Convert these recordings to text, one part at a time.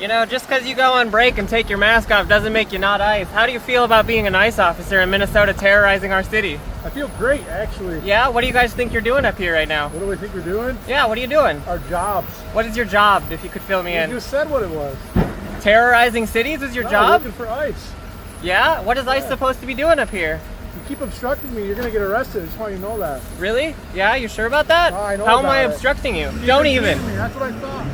You know, just because you go on break and take your mask off doesn't make you not ICE. How do you feel about being an ICE officer in Minnesota terrorizing our city? I feel great, actually. Yeah? What do you guys think you're doing up here right now? What do we think we're doing? Yeah, what are you doing? Our jobs. What is your job, if you could fill me in? You just said what it was. Terrorizing cities is your job? Looking for ICE. Yeah? What is ICE supposed to be doing up here? You keep obstructing me, you're going to get arrested. I just want you to know that. Really? Yeah? You sure about that? I know How am about I it. obstructing you? You Don't confused even. me. That's what I thought.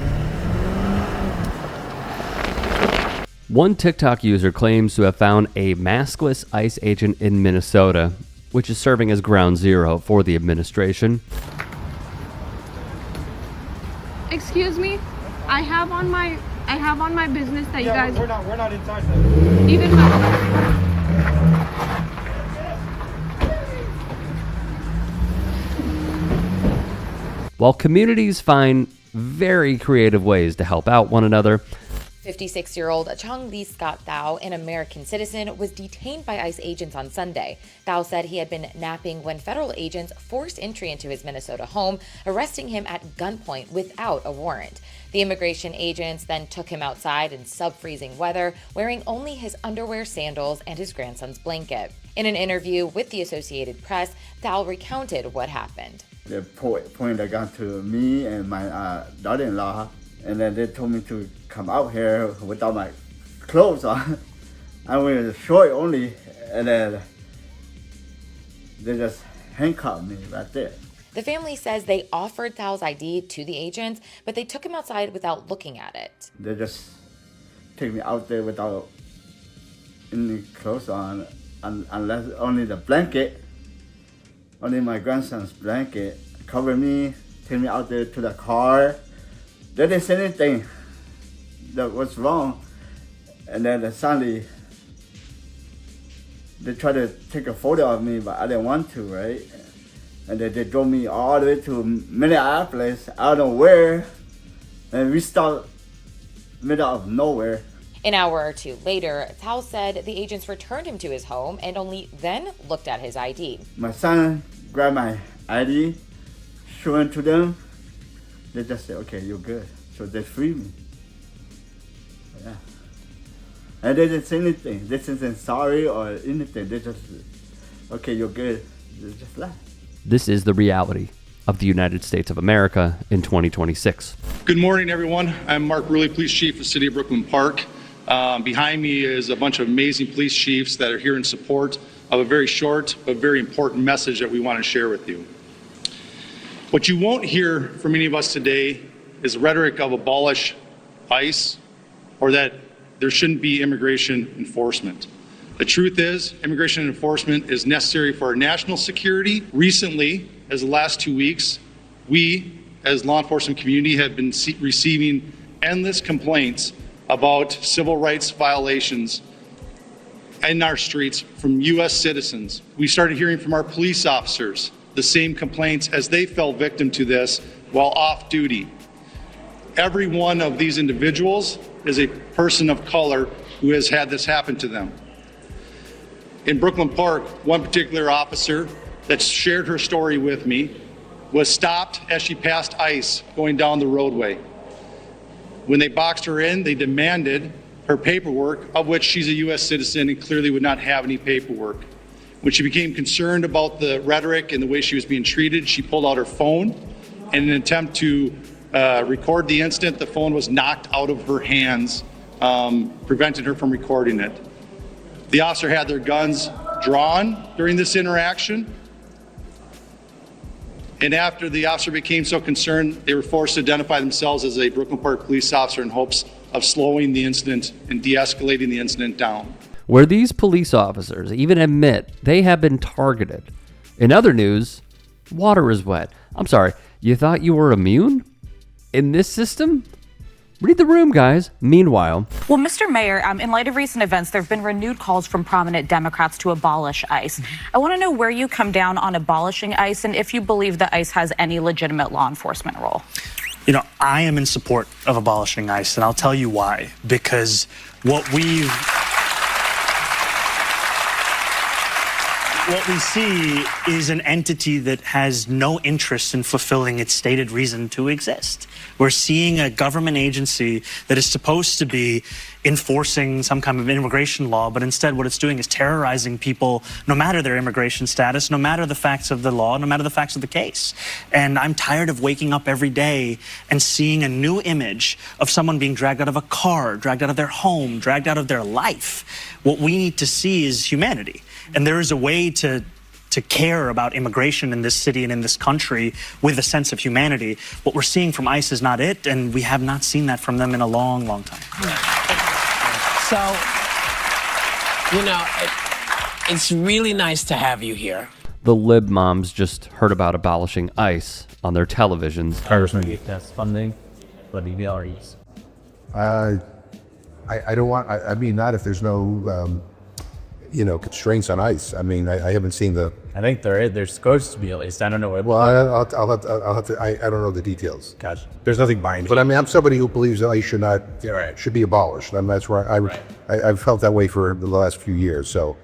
One TikTok user claims to have found a maskless ICE agent in Minnesota, which is serving as ground zero for the administration. Excuse me, I have on my business that you guys. We're not inside that. Even While communities find very creative ways to help out one another, 56-year-old Chong Lee Scott Thao, an American citizen, was detained by ICE agents on Sunday. Thao said he had been napping when federal agents forced entry into his Minnesota home, arresting him at gunpoint without a warrant. The immigration agents then took him outside in sub-freezing weather, wearing only his underwear, sandals, and his grandson's blanket. In an interview with the Associated Press, Thao recounted what happened. They pointed a gun to me and my daughter-in-law, and then they told me to come out here without my clothes on. I was short only, and then they just handcuffed me right there. The family says they offered Thao's ID to the agents, but they took him outside without looking at it. They just take me out there without any clothes on, unless only the blanket, only my grandson's blanket, cover me, take me out there to the car. They didn't say anything that was wrong, and then suddenly they tried to take a photo of me, but I didn't want to, right? And then they drove me all the way to Minneapolis, I don't know where, and we stopped middle of nowhere. An hour or two later, Thao said the agents returned him to his home and only then looked at his ID. My son grabbed my ID, showed it to them. They just said, okay, you're good. So they freed me. Yeah. And they didn't say anything. They didn't say sorry or anything. They just, okay, you're good. They just left. this is the reality of the United States of America in 2026. Good morning, everyone. I'm Mark Ruley, Police Chief of the City of Brooklyn Park. Behind me is a bunch of amazing police chiefs that are here in support of a very short but very important message that we want to share with you. What you won't hear from any of us today is rhetoric of abolish ICE or that there shouldn't be immigration enforcement. The truth is, immigration enforcement is necessary for our national security. Recently, as the last 2 weeks, we, as law enforcement community, have been receiving endless complaints about civil rights violations in our streets from U.S. citizens. We started hearing from our police officers the same complaints as they fell victim to this while off duty. Every one of these individuals is a person of color who has had this happen to them. In Brooklyn Park, one particular officer that shared her story with me was stopped as she passed ICE going down the roadway. When they boxed her in, they demanded her paperwork, of which she's a U.S. citizen and clearly would not have any paperwork. When she became concerned about the rhetoric and the way she was being treated, she pulled out her phone. In an attempt to record the incident, the phone was knocked out of her hands, prevented her from recording it. The officer had their guns drawn during this interaction. And after the officer became so concerned, they were forced to identify themselves as a Brooklyn Park police officer in hopes of slowing the incident and de-escalating the incident down. Where these police officers even admit they have been targeted. In other news, water is wet. I'm sorry, you thought you were immune? In this system? Read the room, guys. Meanwhile, well, Mr. Mayor, in light of recent events, there have been renewed calls from prominent Democrats to abolish ICE. I want to know where you come down on abolishing ICE and if you believe that ICE has any legitimate law enforcement role. You know, I am in support of abolishing ICE, and I'll tell you why. Because what we've What we see is an entity that has no interest in fulfilling its stated reason to exist. We're seeing a government agency that is supposed to be enforcing some kind of immigration law, but instead what it's doing is terrorizing people, no matter their immigration status, no matter the facts of the law, no matter the facts of the case. And I'm tired of waking up every day and seeing a new image of someone being dragged out of a car, dragged out of their home, dragged out of their life. What we need to see is humanity. And there is a way to care about immigration in this city and in this country with a sense of humanity. What we're seeing from ICE is not it, and we have not seen that from them in a long, long time. So, you know, it's really nice to have you here. The lib moms just heard about abolishing ICE on their televisions. Congressman, that's funding, but EVREs. I don't want. I mean, not if there's no, constraints on ICE. I mean, I haven't seen the. I think there's supposed to be at least. I don't know what. Well, I'll have to. I don't know the details. Gotcha. There's nothing binding. But I mean, I'm somebody who believes that ICE should not. Yeah, right. Should be abolished. I mean, that's where I've felt that way for the last few years. So.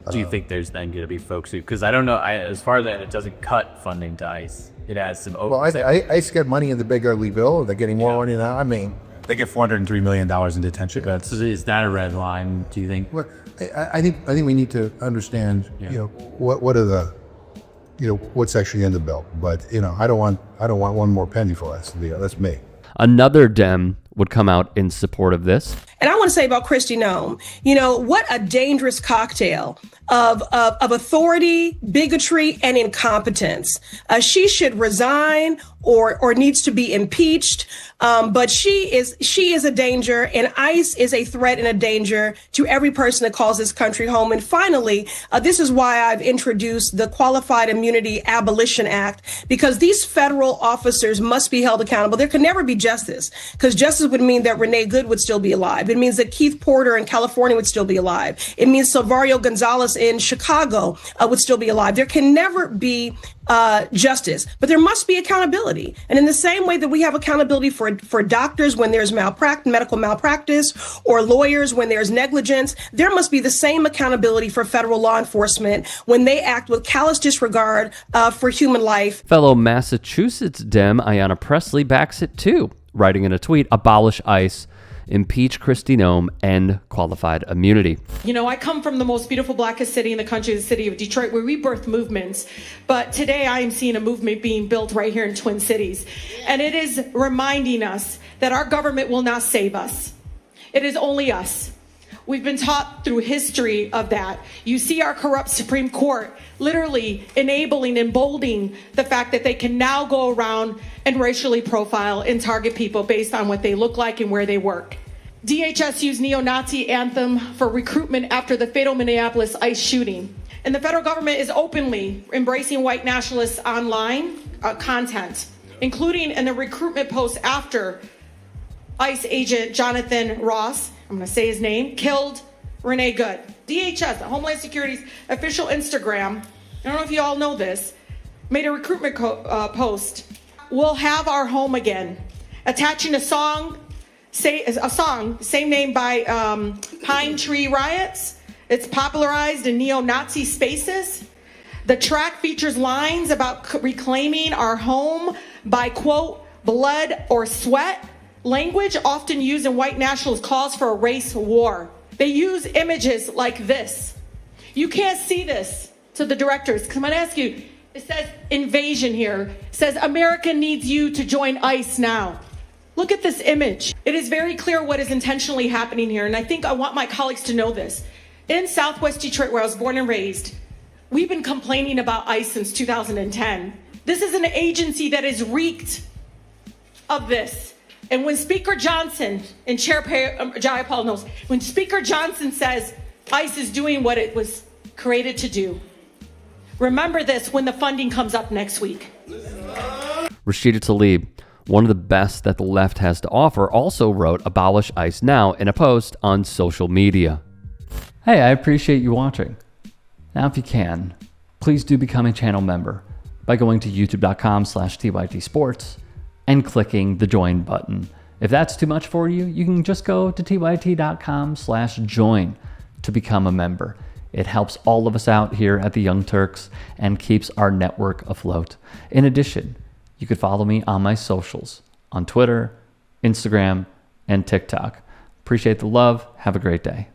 Do you think there's then going to be folks who? Because I don't know. As far as that, it doesn't cut funding to ICE. It has some. Well, ICE get money in the big ugly bill. They're getting more money now. I mean. They get $403 million in detention. But is that a red line? Do you think? Well, I think we need to understand. What are the, what's actually in the bill. But I don't want one more penny for us. That's me. Another Dem would come out in support of this. And I want to say about Kristi Noem, what a dangerous cocktail of authority, bigotry, and incompetence. She should resign or needs to be impeached. But she is a danger, and ICE is a threat and a danger to every person that calls this country home. And finally, this is why I've introduced the Qualified Immunity Abolition Act, because these federal officers must be held accountable. There can never be justice, because justice would mean that Renee Good would still be alive. It means that Keith Porter in California would still be alive. It means Silvario Gonzalez in Chicago would still be alive. There can never be justice, but there must be accountability. And in the same way that we have accountability for doctors when there's medical malpractice, or lawyers when there's negligence, there must be the same accountability for federal law enforcement when they act with callous disregard for human life. Fellow Massachusetts Dem Ayanna Pressley backs it too, writing in a tweet, "Abolish ICE, impeach Kristi Noem, end qualified immunity." I come from the most beautiful, blackest city in the country, the city of Detroit, where we birth movements. But today I am seeing a movement being built right here in Twin Cities. And it is reminding us that our government will not save us. It is only us. We've been taught through history of that. You see our corrupt Supreme Court literally enabling and emboldening the fact that they can now go around and racially profile and target people based on what they look like and where they work. DHS used neo-Nazi anthem for recruitment after the fatal Minneapolis ICE shooting. And the federal government is openly embracing white nationalist online content, including in the recruitment post after ICE agent Jonathan Ross, I'm going to say his name, killed Renee Good. DHS, Homeland Security's official Instagram, I don't know if you all know this, made a recruitment post. "We'll have our home again," attaching a song, same name by Pine Tree Riots. It's popularized in neo-Nazi spaces. The track features lines about reclaiming our home by, quote, blood or sweat, language often used in white nationalist calls for a race war. They use images like this. You can't see this to the directors, because I'm going to ask you, it says invasion here. It says America needs you to join ICE now. Look at this image. It is very clear what is intentionally happening here, and I want my colleagues to know this. In Southwest Detroit, where I was born and raised, we've been complaining about ICE since 2010. This is an agency that is reeked of this. And when Speaker Johnson, and Chair Jayapal knows, when Speaker Johnson says ICE is doing what it was created to do, remember this when the funding comes up next week. Rashida Tlaib, one of the best that the left has to offer, also wrote "Abolish ICE now" in a post on social media. Hey, I appreciate you watching. Now, if you can, please do become a channel member by going to youtube.com/TYTSports and clicking the join button. If that's too much for you, you can just go to tyt.com/join to become a member. It helps all of us out here at the Young Turks and keeps our network afloat. In addition, you could follow me on my socials on Twitter, Instagram, and TikTok. Appreciate the love. Have a great day.